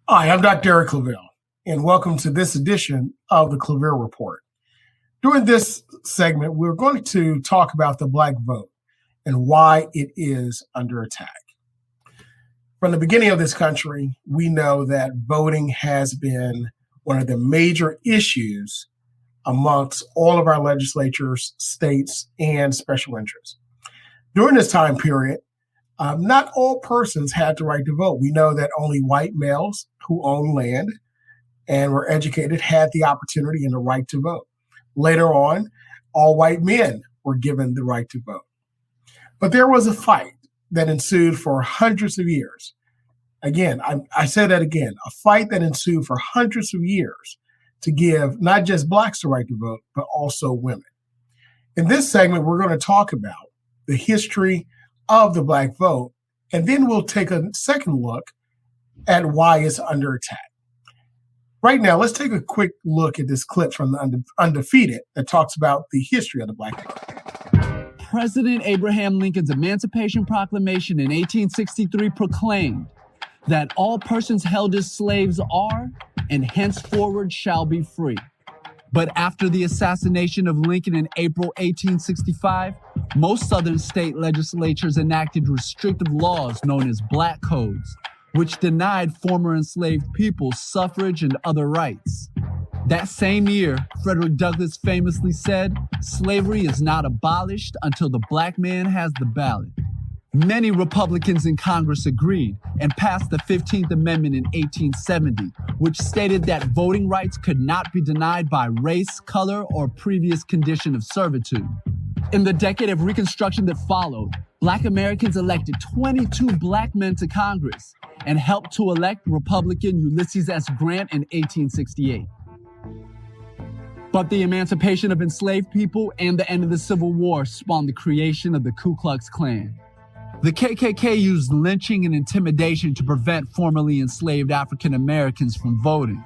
Hi, I'm Dr. ClaVille, and welcome to this edition of the ClaVille Report. During this segment, we're going to talk about the Black vote and why it is under attack. From the beginning of this country, we know that voting has been one of the major issues amongst all of our legislatures, states, and special interests. During this time period, not all persons had the right to vote. We know that only white males who owned land and were educated had the opportunity and the right to vote. Later on, all white men were given the right to vote. But there was a fight that ensued for hundreds of years. Again, I say that again, a fight that ensued for hundreds of years to give not just Blacks the right to vote, but also women. In this segment, we're going to talk about the history of the Black vote, and then we'll take a second look at why it's under attack. Right now, let's take a quick look at this clip from the Undefeated that talks about the history of the Black vote. President Abraham Lincoln's Emancipation Proclamation in 1863 proclaimed that all persons held as slaves are and henceforward shall be free. But after the assassination of Lincoln in April 1865, most Southern state legislatures enacted restrictive laws known as Black Codes, which denied former enslaved people suffrage and other rights. That same year, Frederick Douglass famously said, "Slavery is not abolished until the Black man has the ballot." Many Republicans in Congress agreed and passed the 15th Amendment in 1870, which stated that voting rights could not be denied by race, color, or previous condition of servitude. In the decade of Reconstruction that followed, Black Americans elected 22 Black men to Congress and helped to elect Republican Ulysses S. Grant in 1868. But the emancipation of enslaved people and the end of the Civil War spawned the creation of the Ku Klux Klan. The KKK used lynching and intimidation to prevent formerly enslaved African Americans from voting.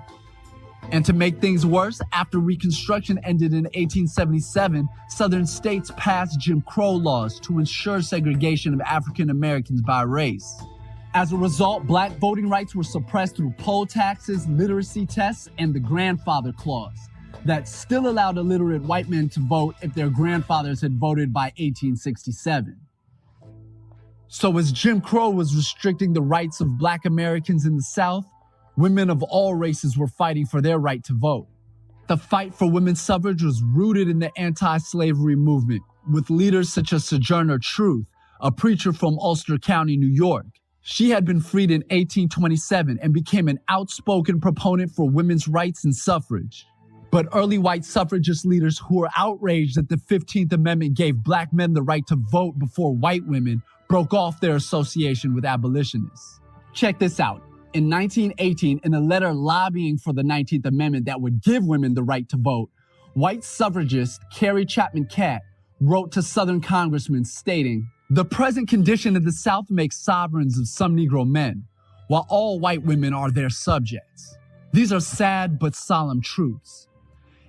And to make things worse, after Reconstruction ended in 1877, Southern states passed Jim Crow laws to ensure segregation of African Americans by race. As a result, Black voting rights were suppressed through poll taxes, literacy tests, and the grandfather clause that still allowed illiterate white men to vote if their grandfathers had voted by 1867. So as Jim Crow was restricting the rights of Black Americans in the South, women of all races were fighting for their right to vote. The fight for women's suffrage was rooted in the anti-slavery movement, with leaders such as Sojourner Truth, a preacher from Ulster County, New York. She had been freed in 1827 and became an outspoken proponent for women's rights and suffrage. But early white suffragist leaders who were outraged that the 15th Amendment gave Black men the right to vote before white women broke off their association with abolitionists. Check this out. In 1918, in a letter lobbying for the 19th Amendment that would give women the right to vote, white suffragist Carrie Chapman Catt wrote to Southern congressmen stating, "The present condition of the South makes sovereigns of some Negro men, while all white women are their subjects. These are sad but solemn truths.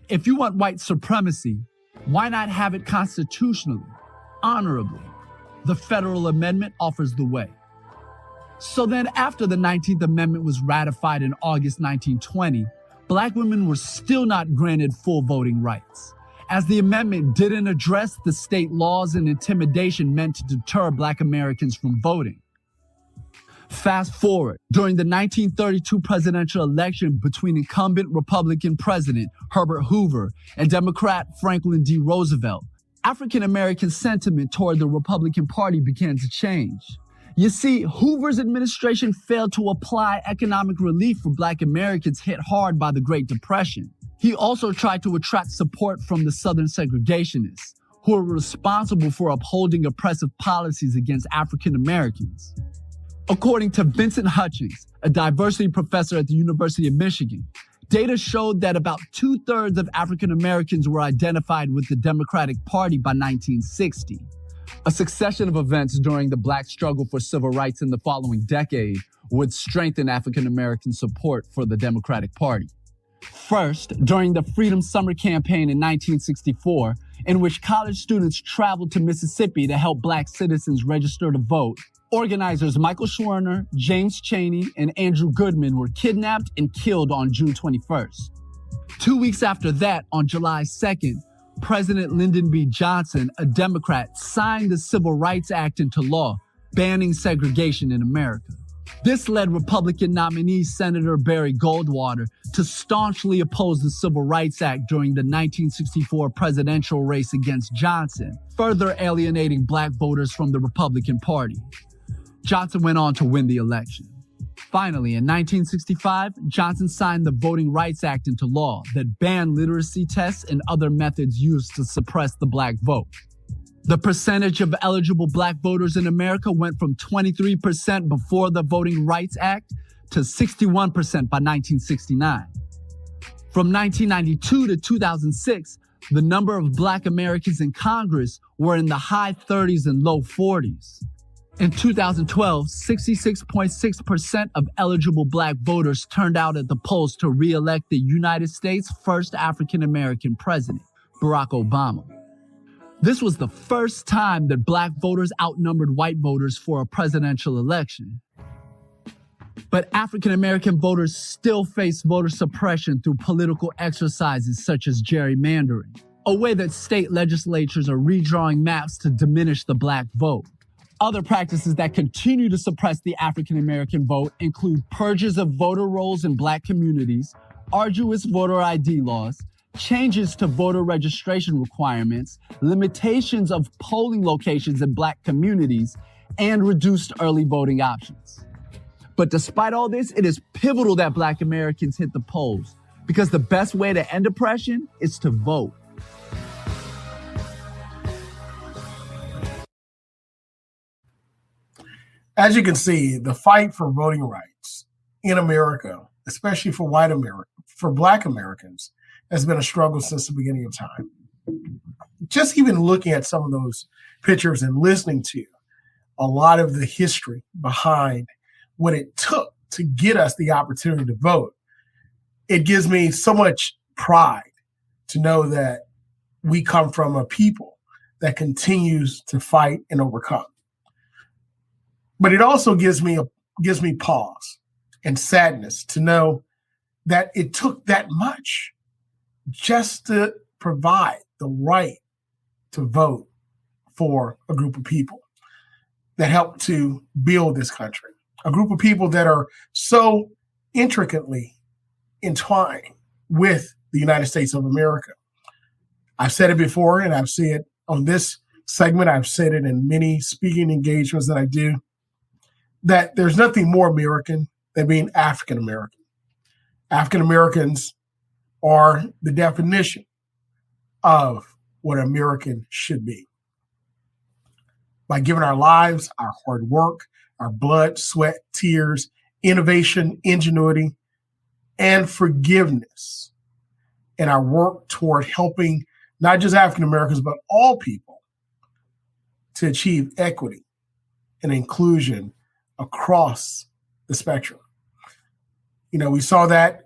If you want white supremacy, why not have it constitutionally, honorably? The Federal Amendment offers the way." So then after the 19th Amendment was ratified in August 1920, Black women were still not granted full voting rights, as the amendment didn't address the state laws and intimidation meant to deter Black Americans from voting. Fast forward, during the 1932 presidential election between incumbent Republican President Herbert Hoover and Democrat Franklin D. Roosevelt, African American sentiment toward the Republican Party began to change. You see, Hoover's administration failed to apply economic relief for Black Americans hit hard by the Great Depression. He also tried to attract support from the Southern segregationists, who were responsible for upholding oppressive policies against African Americans. According to Vincent Hutchings, a diversity professor at the University of Michigan, data showed that about 2/3 of African Americans were identified with the Democratic Party by 1960. A succession of events during the Black struggle for civil rights in the following decade would strengthen African American support for the Democratic Party. First, during the Freedom Summer Campaign in 1964, in which college students traveled to Mississippi to help Black citizens register to vote, Organizers Michael Schwerner, James Chaney, and Andrew Goodman were kidnapped and killed on June 21st. 2 weeks after that, on July 2nd, President Lyndon B. Johnson, a Democrat, signed the Civil Rights Act into law, banning segregation in America. This led Republican nominee Senator Barry Goldwater to staunchly oppose the Civil Rights Act during the 1964 presidential race against Johnson, further alienating black voters from the Republican Party. Johnson went on to win the election. Finally, in 1965, Johnson signed the Voting Rights Act into law that banned literacy tests and other methods used to suppress the black vote. The percentage of eligible black voters in America went from 23% before the Voting Rights Act to 61% by 1969. From 1992 to 2006, the number of black Americans in Congress were in the high 30s and low 40s. In 2012, 66.6% of eligible black voters turned out at the polls to re-elect the United States' first African-American president, Barack Obama. This was the first time that black voters outnumbered white voters for a presidential election. But African-American voters still face voter suppression through political exercises such as gerrymandering, a way that state legislatures are redrawing maps to diminish the black vote. Other practices that continue to suppress the African-American vote include purges of voter rolls in black communities, arduous voter ID laws, changes to voter registration requirements, limitations of polling locations in black communities, and reduced early voting options. But despite all this, it is pivotal that black Americans hit the polls, because the best way to end oppression is to vote. As you can see, the fight for voting rights in America, especially for for black Americans, has been a struggle since the beginning of time. Just even looking at some of those pictures and listening to a lot of the history behind what it took to get us the opportunity to vote, it gives me so much pride to know that we come from a people that continues to fight and overcome. But it also gives me pause and sadness to know that it took that much just to provide the right to vote for a group of people that helped to build this country, a group of people that are so intricately entwined with the United States of America. I've said it before, and I've said it on this segment. I've said it in many speaking engagements that I do, that there's nothing more American than being African American. African Americans are the definition of what American should be. By giving our lives, our hard work, our blood, sweat, tears, innovation, ingenuity, and forgiveness, and our work toward helping not just African Americans, but all people to achieve equity and inclusion across the spectrum. You know, we saw that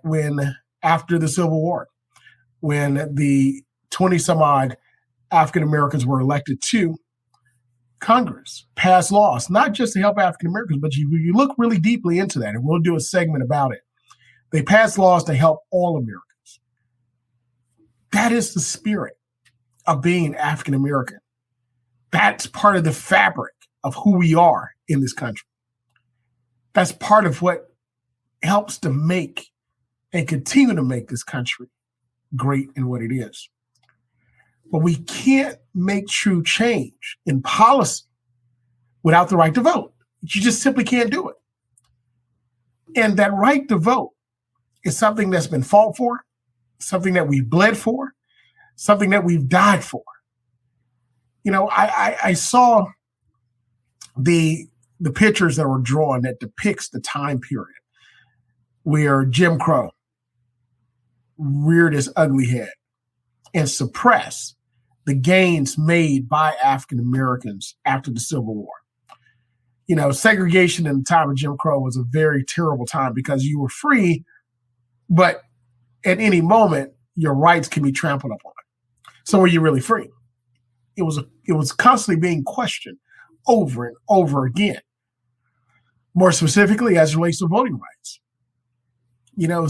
after the Civil War, when the 20 some odd African Americans were elected to Congress, passed laws, not just to help African Americans, but you look really deeply into that, and we'll do a segment about it. They passed laws to help all Americans. That is the spirit of being African American. That's part of the fabric of who we are in this country. That's part of what helps to make and continue to make this country great in what it is. But we can't make true change in policy without the right to vote. You just simply can't do it. And that right to vote is something that's been fought for, something that we've bled for, something that we've died for. You know, I saw the pictures that were drawn that depicts the time period where Jim Crow reared his ugly head and suppressed the gains made by African Americans after the Civil War. You know, segregation in the time of Jim Crow was a very terrible time because you were free, but at any moment, your rights can be trampled upon. So were you really free? It was constantly being questioned over and over again. More specifically, as it relates to voting rights.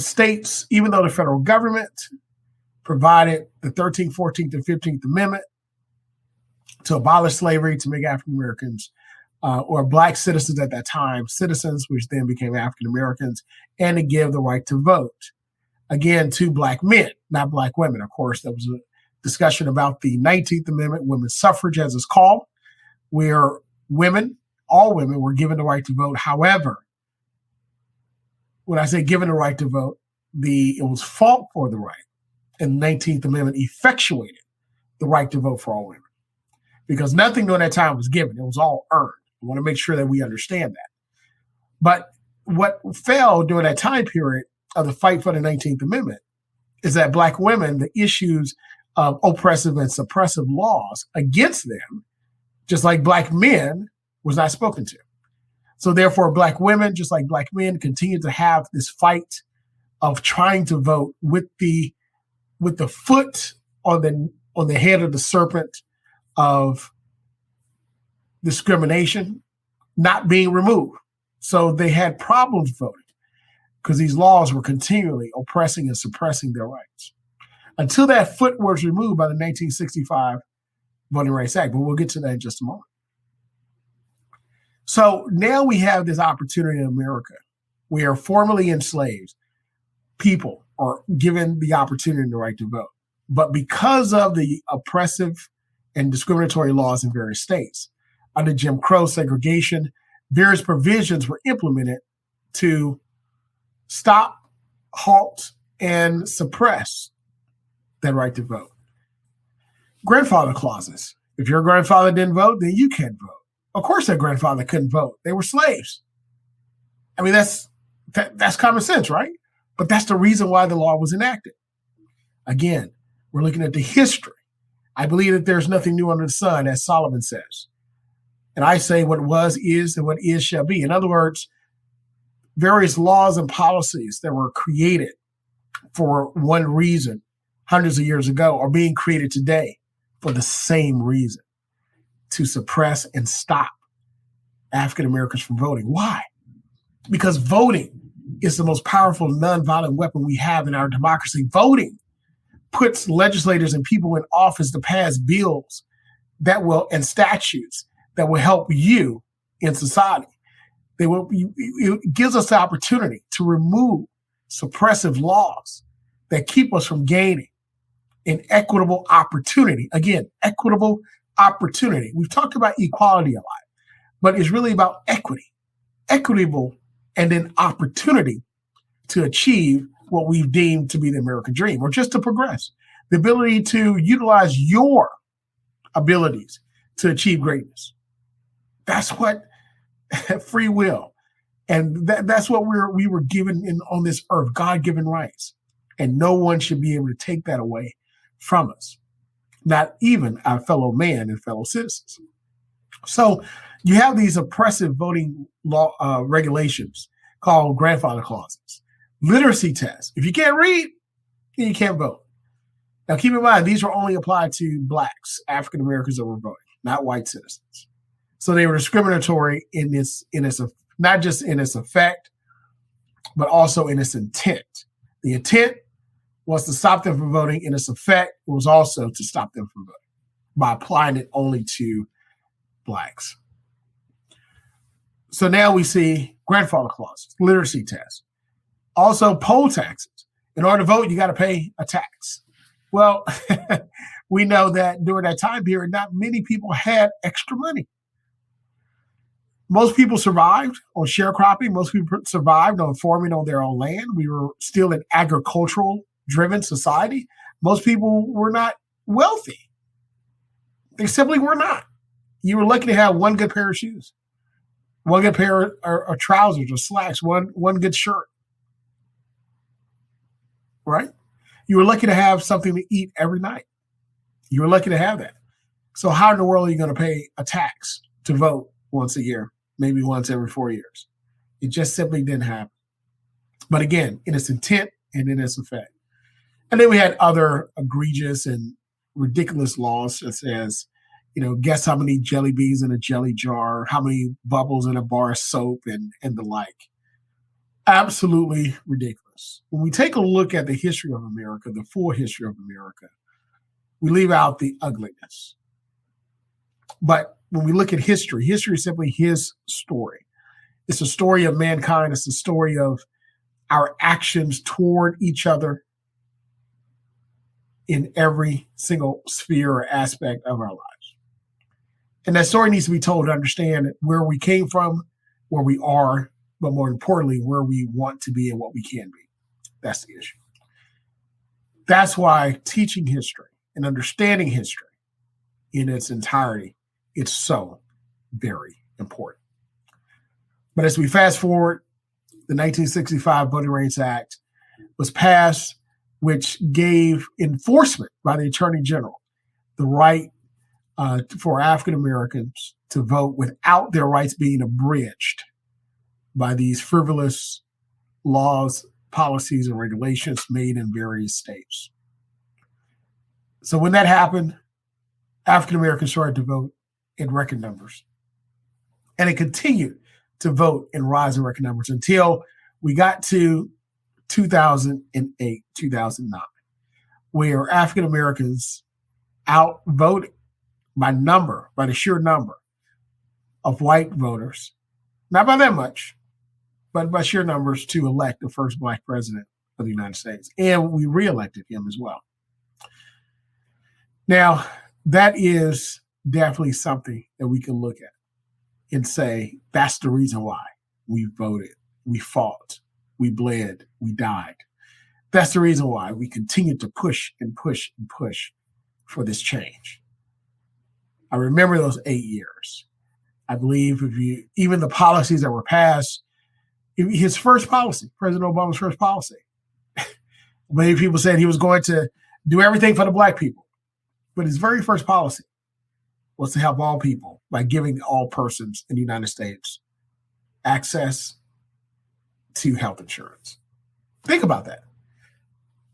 States, even though the federal government provided the 13th, 14th, and 15th Amendment to abolish slavery, to make African Americans or Black citizens at that time citizens, which then became African Americans, and to give the right to vote, again, to Black men, not Black women. Of course, there was a discussion about the 19th Amendment, women's suffrage, as it's called, where women, all women, were given the right to vote. However, when I say given the right to vote, it was fought for the right, and the 19th Amendment effectuated the right to vote for all women, because nothing during that time was given. It was all earned. I want to make sure that we understand that. But what fell during that time period of the fight for the 19th Amendment is that Black women, the issues of oppressive and suppressive laws against them, just like Black men, was not spoken to. So therefore, Black women, just like Black men, continue to have this fight of trying to vote with the foot on the head of the serpent of discrimination not being removed. So they had problems voting because these laws were continually oppressing and suppressing their rights until that foot was removed by the 1965 Voting Rights Act. But we'll get to that in just a moment. So now we have this opportunity in America where formerly enslaved people are given the opportunity and the right to vote. But because of the oppressive and discriminatory laws in various states, under Jim Crow, segregation, various provisions were implemented to stop, halt, and suppress that right to vote. Grandfather clauses. If your grandfather didn't vote, then you can't vote. Of course, their grandfather couldn't vote. They were slaves. I mean, that's common sense, right? But that's the reason why the law was enacted. Again, we're looking at the history. I believe that there's nothing new under the sun, as Solomon says. And I say what was is and what is shall be. In other words, various laws and policies that were created for one reason hundreds of years ago are being created today for the same reason, to suppress and stop African Americans from voting. Why? Because voting is the most powerful nonviolent weapon we have in our democracy. Voting puts legislators and people in office to pass bills and statutes that will help you in society. It gives us the opportunity to remove suppressive laws that keep us from gaining an equitable opportunity. Again, equitable opportunity. We've talked about equality a lot, but it's really about equity, equitable, and then opportunity to achieve what we've deemed to be the American dream, or just to progress. The ability to utilize your abilities to achieve greatness. That's what free will. And that's what we were given on this earth, God-given rights. And no one should be able to take that away from us, not even our fellow man and fellow citizens. So you have these oppressive voting law regulations called grandfather clauses, literacy tests. If you can't read, then you can't vote. Now, keep in mind, these were only applied to Blacks, African Americans that were voting, not white citizens. So they were discriminatory not just in its effect, but also in its intent. The intent was to stop them from voting. In its effect, it was also to stop them from voting by applying it only to Blacks. So now we see grandfather clauses, literacy tests, also poll taxes. In order to vote, you got to pay a tax. Well, we know that during that time period, not many people had extra money. Most people survived on sharecropping. Most people survived on farming on their own land. We were still an agricultural-driven society. Most people were not wealthy. They simply were not. You were lucky to have one good pair of shoes, one good pair of trousers or slacks, one good shirt, right? You were lucky to have something to eat every night. You were lucky to have that. So how in the world are you going to pay a tax to vote once a year, maybe once every 4 years? It just simply didn't happen. But again, in its intent and in its effect. And then we had other egregious and ridiculous laws, such as guess how many jelly beans in a jelly jar, how many bubbles in a bar of soap, and the like. Absolutely ridiculous. When we take a look at the history of America, the full history of America, we leave out the ugliness. But when we look at history is simply his story. It's a story of mankind. It's a story of our actions toward each other in every single sphere or aspect of our lives. And that story needs to be told to understand where we came from, where we are, but more importantly, where we want to be and what we can be. That's the issue. That's why teaching history and understanding history in its entirety, it's so very important. But as we fast forward, the 1965 Voting Rights Act was passed, which gave enforcement by the Attorney General the right for African Americans to vote without their rights being abridged by these frivolous laws, policies, and regulations made in various states. So when that happened, African Americans started to vote in record numbers. And it continued to vote in rising record numbers until we got to 2008, 2009, where African Americans outvoted by the sheer number of white voters, not by that much, but by sheer numbers, to elect the first Black president of the United States. And we reelected him as well. Now, that is definitely something that we can look at and say, that's the reason why we voted, we fought, we bled, we died. That's the reason why we continue to push and push and push for this change. I remember those 8 years. I believe even the policies that were passed, his first policy, President Obama's first policy, many people said he was going to do everything for the Black people. But his very first policy was to help all people by giving all persons in the United States access to health insurance. Think about that.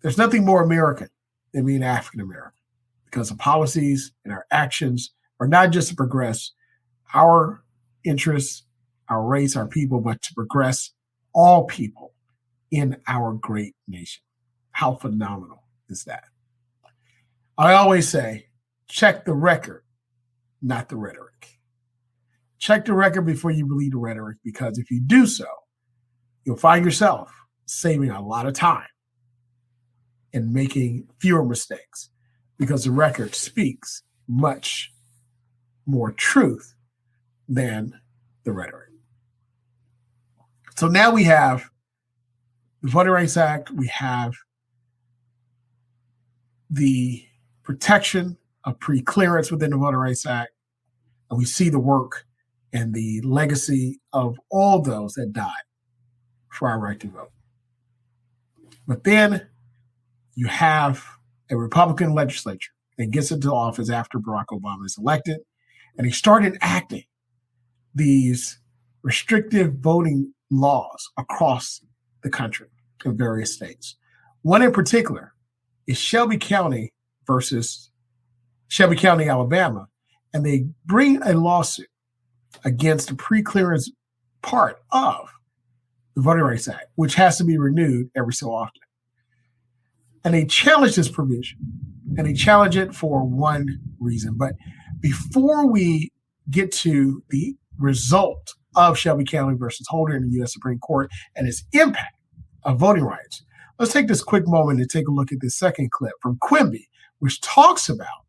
There's nothing more American than being African American, because the policies and our actions are not just to progress our interests, our race, our people, but to progress all people in our great nation. How phenomenal is that? I always say, check the record, not the rhetoric. Check the record before you believe the rhetoric, because if you do so, you'll find yourself saving a lot of time and making fewer mistakes, because the record speaks much more truth than the rhetoric. So now we have the Voting Rights Act, we have the protection of pre-clearance within the Voting Rights Act, and we see the work and the legacy of all those that died for our right to vote. But then you have a Republican legislature that gets into office after Barack Obama is elected, and he started enacting these restrictive voting laws across the country in various states. One in particular is Shelby County versus Shelby County, Alabama, and they bring a lawsuit against the pre-clearance part of the Voting Rights Act, which has to be renewed every so often. And they challenge this provision, and they challenge it for one reason. But before we get to the result of Shelby County versus Holder in the U.S. Supreme Court and its impact of voting rights, let's take this quick moment to take a look at this second clip from Quimby, which talks about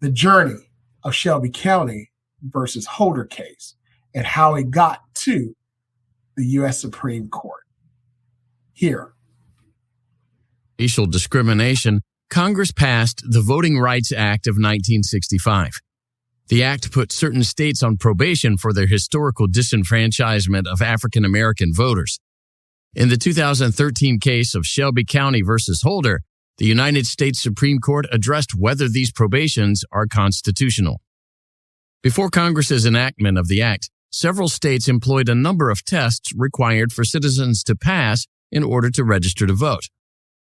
the journey of Shelby County versus Holder case and how it got to the U.S. Supreme Court. Here. Racial discrimination, Congress passed the Voting Rights Act of 1965. The act put certain states on probation for their historical disenfranchisement of African American voters. In the 2013 case of Shelby County versus Holder, the United States Supreme Court addressed whether these probations are constitutional. Before Congress's enactment of the act, several states employed a number of tests required for citizens to pass in order to register to vote.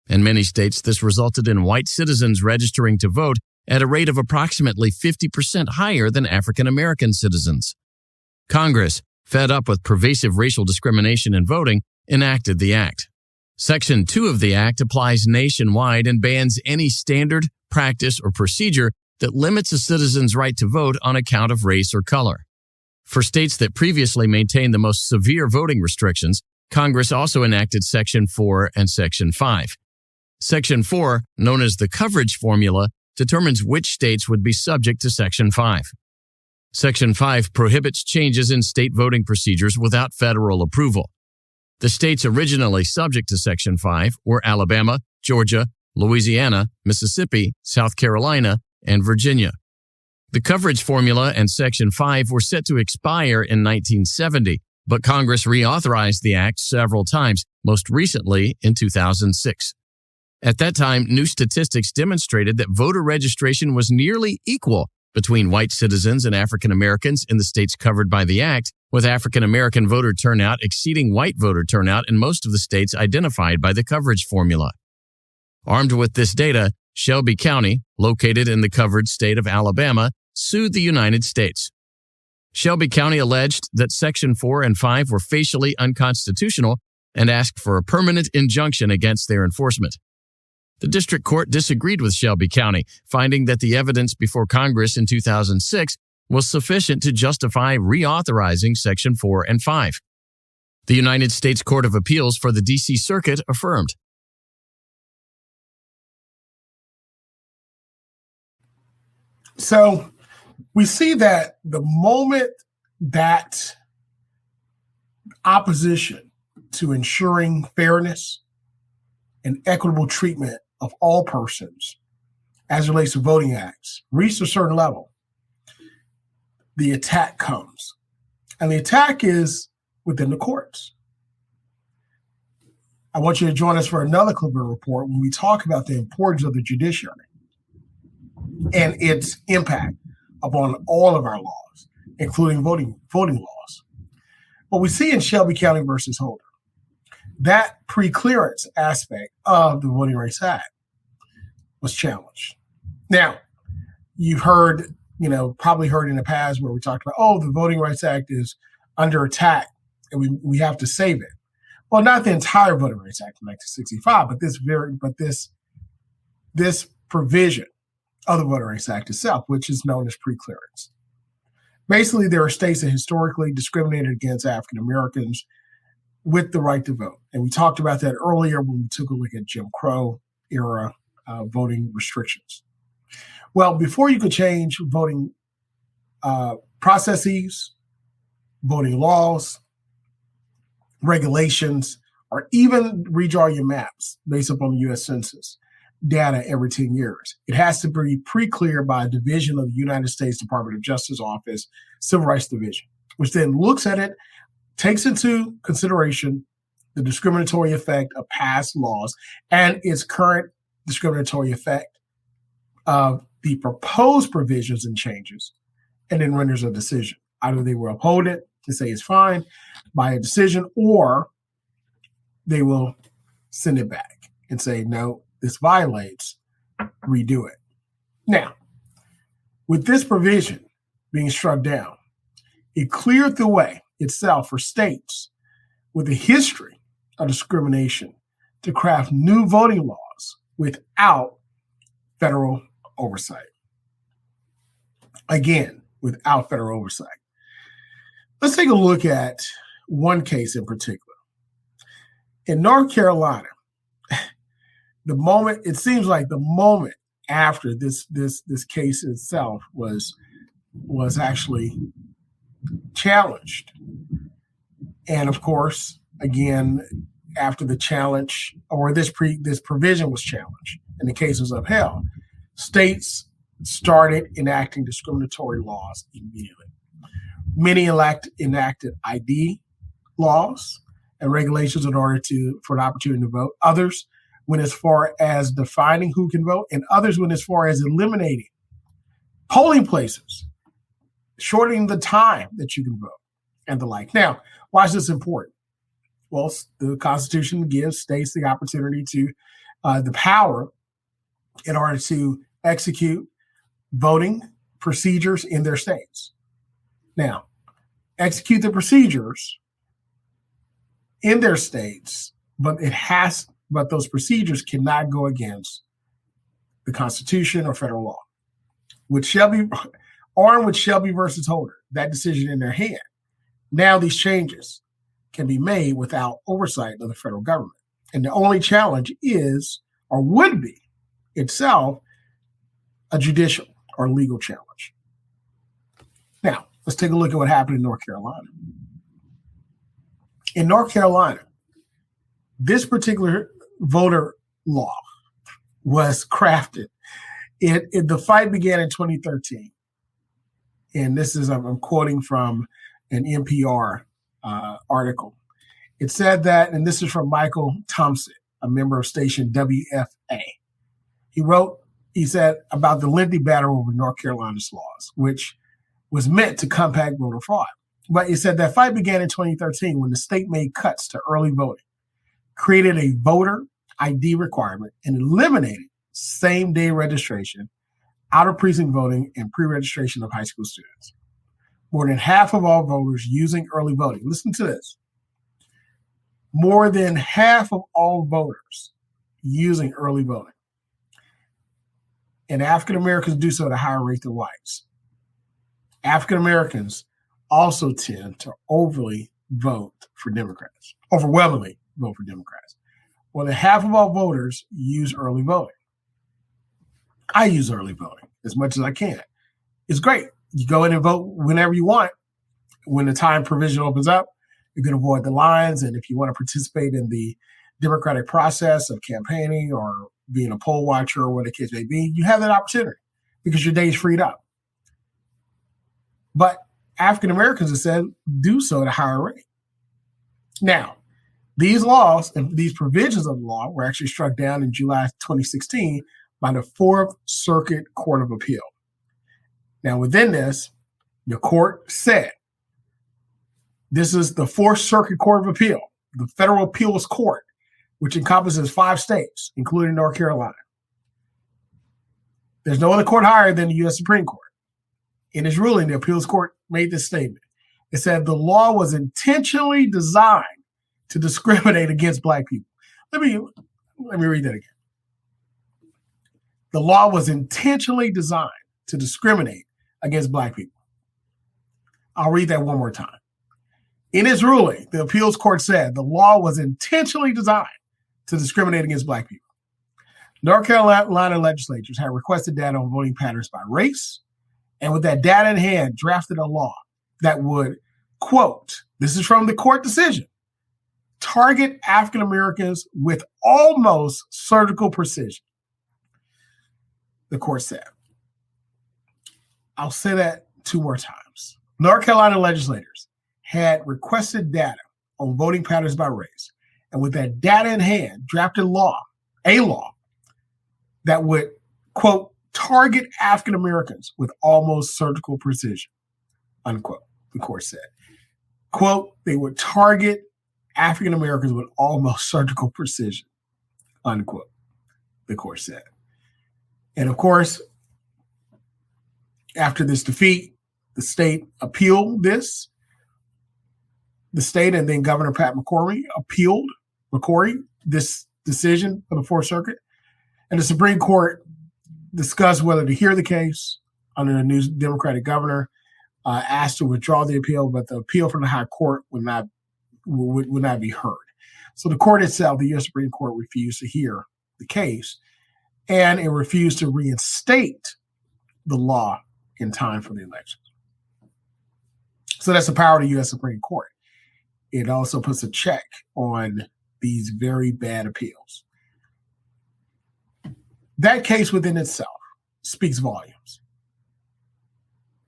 In many states, this resulted in white citizens registering to vote at a rate of approximately 50% higher than African American citizens. Congress, fed up with pervasive racial discrimination in voting, enacted the act. Section 2 of the act applies nationwide and bans any standard, practice, or procedure that limits a citizen's right to vote on account of race or color. For states that previously maintained the most severe voting restrictions, Congress also enacted Section 4 and Section 5. Section 4, known as the coverage formula, determines which states would be subject to Section 5. Section 5 prohibits changes in state voting procedures without federal approval. The states originally subject to Section 5 were Alabama, Georgia, Louisiana, Mississippi, South Carolina, and Virginia. The coverage formula and Section 5 were set to expire in 1970, but Congress reauthorized the act several times, most recently in 2006. At that time, new statistics demonstrated that voter registration was nearly equal between white citizens and African Americans in the states covered by the act, with African American voter turnout exceeding white voter turnout in most of the states identified by the coverage formula. Armed with this data, Shelby County, located in the covered state of Alabama, sued the United States. Shelby County alleged that Section 4 and 5 were facially unconstitutional and asked for a permanent injunction against their enforcement. The district court disagreed with Shelby County, finding that the evidence before Congress in 2006 was sufficient to justify reauthorizing Section 4 and 5. The United States Court of Appeals for the D.C. Circuit affirmed. So we see that the moment that opposition to ensuring fairness and equitable treatment of all persons as it relates to voting acts reached a certain level, the attack comes. And the attack is within the courts. I want you to join us for another ClaVille Report when we talk about the importance of the judiciary and its impact upon all of our laws, including voting laws. What we see in Shelby County versus Holder, that pre-clearance aspect of the Voting Rights Act was challenged. Now, you've heard, probably heard in the past where we talked about, the Voting Rights Act is under attack and we have to save it. Well, not the entire Voting Rights Act of 1965, but this provision of the Voting Rights Act itself, which is known as pre-clearance. Basically, there are states that historically discriminated against African Americans with the right to vote. And we talked about that earlier when we took a look at Jim Crow era voting restrictions. Well, before you could change voting processes, voting laws, regulations, or even redraw your maps based upon the U.S. Census data every 10 years, it has to be pre-cleared by a division of the United States Department of Justice Office, Civil Rights Division, which then looks at it, takes into consideration the discriminatory effect of past laws and its current discriminatory effect of the proposed provisions and changes, and then renders a decision. Either they will uphold it and say it's fine by a decision, or they will send it back and say, no, this violates, redo it. Now, with this provision being struck down, it cleared the way itself for states with a history of discrimination to craft new voting laws without federal oversight. Again, without federal oversight. Let's take a look at one case in particular. In North Carolina, it seems like the moment after this case itself was actually challenged. And of course, again, after the challenge, or this provision was challenged and the case was upheld, states started enacting discriminatory laws immediately. Many enacted ID laws and regulations in order for an opportunity to vote. Others went as far as defining who can vote, and others went as far as eliminating polling places, shortening the time that you can vote, and the like. Now, why is this important? Well, the Constitution gives states the opportunity to, the power in order to execute voting procedures in their states. Now, execute the procedures in their states, but those procedures cannot go against the Constitution or federal law. Armed with Shelby versus Holder, that decision in their hand, now these changes can be made without oversight of the federal government. And the only challenge is, or would be itself, a judicial or legal challenge. Now, let's take a look at what happened in North Carolina. In North Carolina, this particular voter law was crafted. The fight began in 2013. And this is, I'm quoting from an NPR article. It said that, and this is from Michael Thompson, a member of station WFA. He said about the lengthy battle over North Carolina's laws, which was meant to combat voter fraud. But he said that fight began in 2013 when the state made cuts to early voting, created a voter ID requirement, and eliminated same-day registration, out-of-precinct voting, and pre-registration of high school students. More than half of all voters using early voting, listen to this, more than half of all voters using early voting. And African Americans do so at a higher rate than whites. African Americans also tend to overwhelmingly vote for Democrats. More than half of all voters use early voting. I use early voting as much as I can. It's great. You go in and vote whenever you want. When the time provision opens up, you can avoid the lines. And if you want to participate in the democratic process of campaigning or being a poll watcher or whatever the case may be, you have that opportunity because your day is freed up. But African Americans have said do so at a higher rate. Now, these laws and these provisions of the law were actually struck down in July 2016 by the Fourth Circuit Court of Appeal. Now, within this, the court said, this is the Fourth Circuit Court of Appeal, the federal appeals court, which encompasses 5 states, including North Carolina. There's no other court higher than the U.S. Supreme Court. In its ruling, the appeals court made this statement. It said the law was intentionally designed to discriminate against Black people. Let me read that again. The law was intentionally designed to discriminate against Black people. I'll read that one more time. In its ruling, the appeals court said the law was intentionally designed to discriminate against Black people. North Carolina legislatures had requested data on voting patterns by race, and with that data in hand, drafted a law that would, quote, this is from the court decision, target African Americans with almost surgical precision. The court said. I'll say that 2 more times. North Carolina legislators had requested data on voting patterns by race, and with that data in hand, drafted a law that would, quote, target African Americans with almost surgical precision, unquote, the court said. Quote, they would target African Americans with almost surgical precision, unquote, the court said. And of course, after this defeat, the state appealed this. The state and then Governor Pat McCrory appealed this decision for the Fourth Circuit. And the Supreme Court discussed whether to hear the case under the new Democratic governor, asked to withdraw the appeal, but the appeal from the high court would not be heard. So the court itself, the U.S. Supreme Court, refused to hear the case, and it refused to reinstate the law in time for the elections. So that's the power of the U.S. Supreme Court. It also puts a check on these very bad appeals. That case within itself speaks volumes.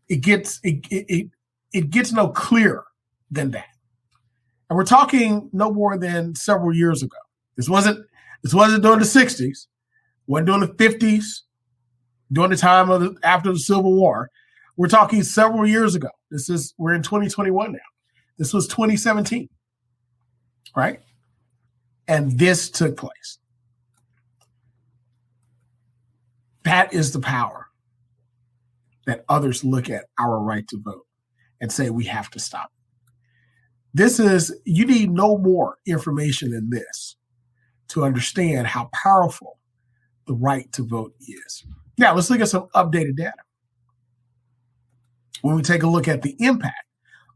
It gets no clearer than that. And we're talking no more than several years ago. This wasn't during the 60s, wasn't during the 50s, during the time after the Civil War. We're talking several years ago. We're in 2021 now. This was 2017, right? And this took place. That is the power that others look at our right to vote and say we have to stop it. You need no more information than this to understand how powerful the right to vote is. Now, let's look at some updated data. When we take a look at the impact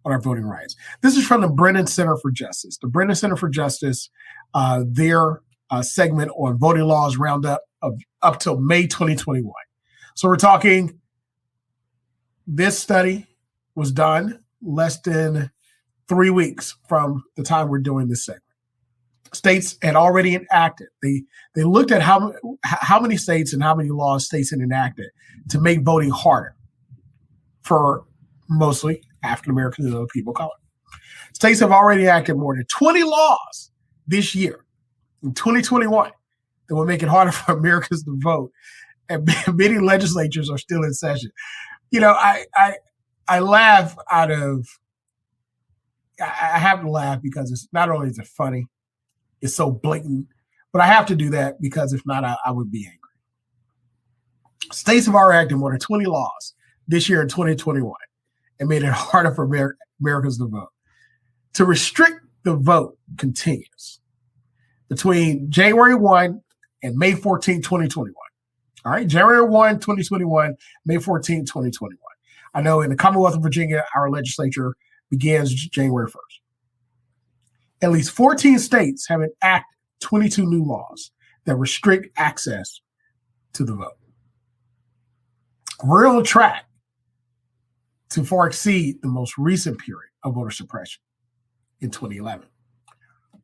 on our voting rights, this is from the Brennan Center for Justice. The Brennan Center for Justice, their segment on voting laws roundup up till May 2021. So we're talking, this study was done less than 3 weeks from the time we're doing this segment. States had already enacted. They looked at how many states and how many laws states had enacted to make voting harder for mostly African Americans and other people of color. States have already enacted more than 20 laws this year, in 2021, that will make it harder for Americans to vote. And many legislatures are still in session. You know, I laugh I have to laugh because it's not only is it funny, it's so blatant, but I have to do that because if not, I would be angry. States have already enacted more than 20 laws this year in 2021 and made it harder for Americans to vote. To restrict the vote continues between January 1 and May 14, 2021. All right, January 1, 2021, May 14, 2021. I know in the Commonwealth of Virginia, our legislature begins January 1st. At least 14 states have enacted 22 new laws that restrict access to the vote. We're on track to far exceed the most recent period of voter suppression in 2011.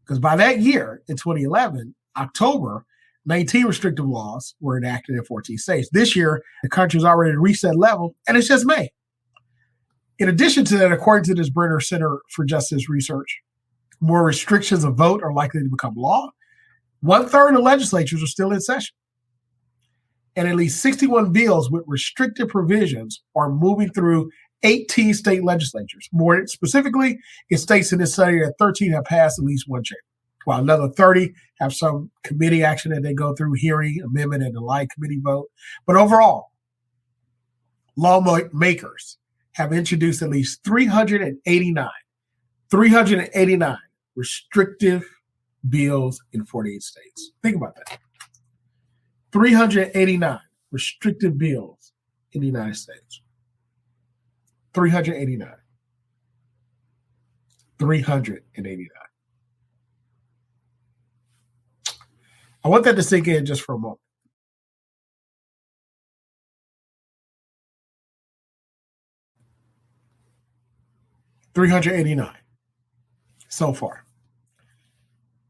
Because by that year, in 2011, October, 19 restrictive laws were enacted in 14 states. This year, the country's already reached that level, and it's just May. In addition to that, according to this Brennan Center for Justice research, more restrictions of vote are likely to become law. 1/3 of legislatures are still in session. And at least 61 bills with restrictive provisions are moving through 18 state legislatures. More specifically, it states in this study that 13 have passed at least one chamber, while another 30 have some committee action that they go through, hearing, amendment, and the like committee vote. But overall, lawmakers have introduced at least 389 restrictive bills in 48 states. Think about that. 389 restrictive bills in the United States. 389. 389. I want that to sink in just for a moment. $389 so far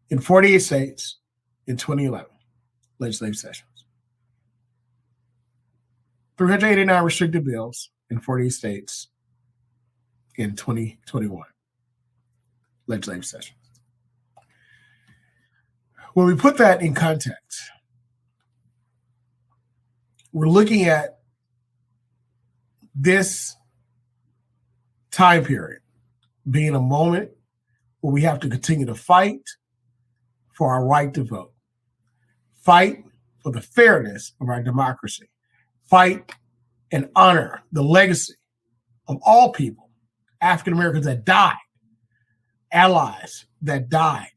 in 48 states in 2011 legislative sessions. 389 restricted bills in 48 states in 2021 legislative sessions. When we put that in context, we're looking at this time period being a moment where we have to continue to fight for our right to vote, fight for the fairness of our democracy, fight and honor the legacy of all people, African Americans that died, allies that died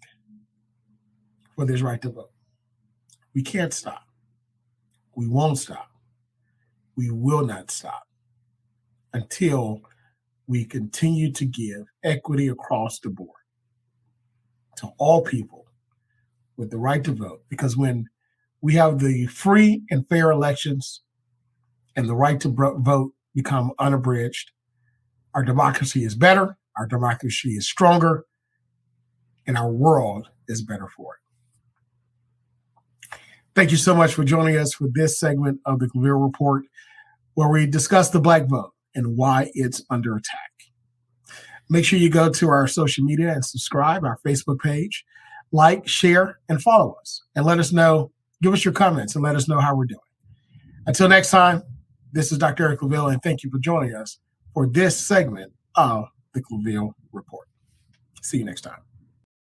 for this right to vote. We can't stop. We won't stop. We will not stop until we continue to give equity across the board to all people with the right to vote. Because when we have the free and fair elections and the right to vote become unabridged, our democracy is better, our democracy is stronger, and our world is better for it. Thank you so much for joining us for this segment of the ClaVille Report, where we discuss the Black vote and why it's under attack. Make sure you go to our social media and subscribe, our Facebook page, like, share, and follow us. And let us know, give us your comments and let us know how we're doing. Until next time, this is Dr. Eric ClaVille, and thank you for joining us for this segment of the ClaVille Report. See you next time.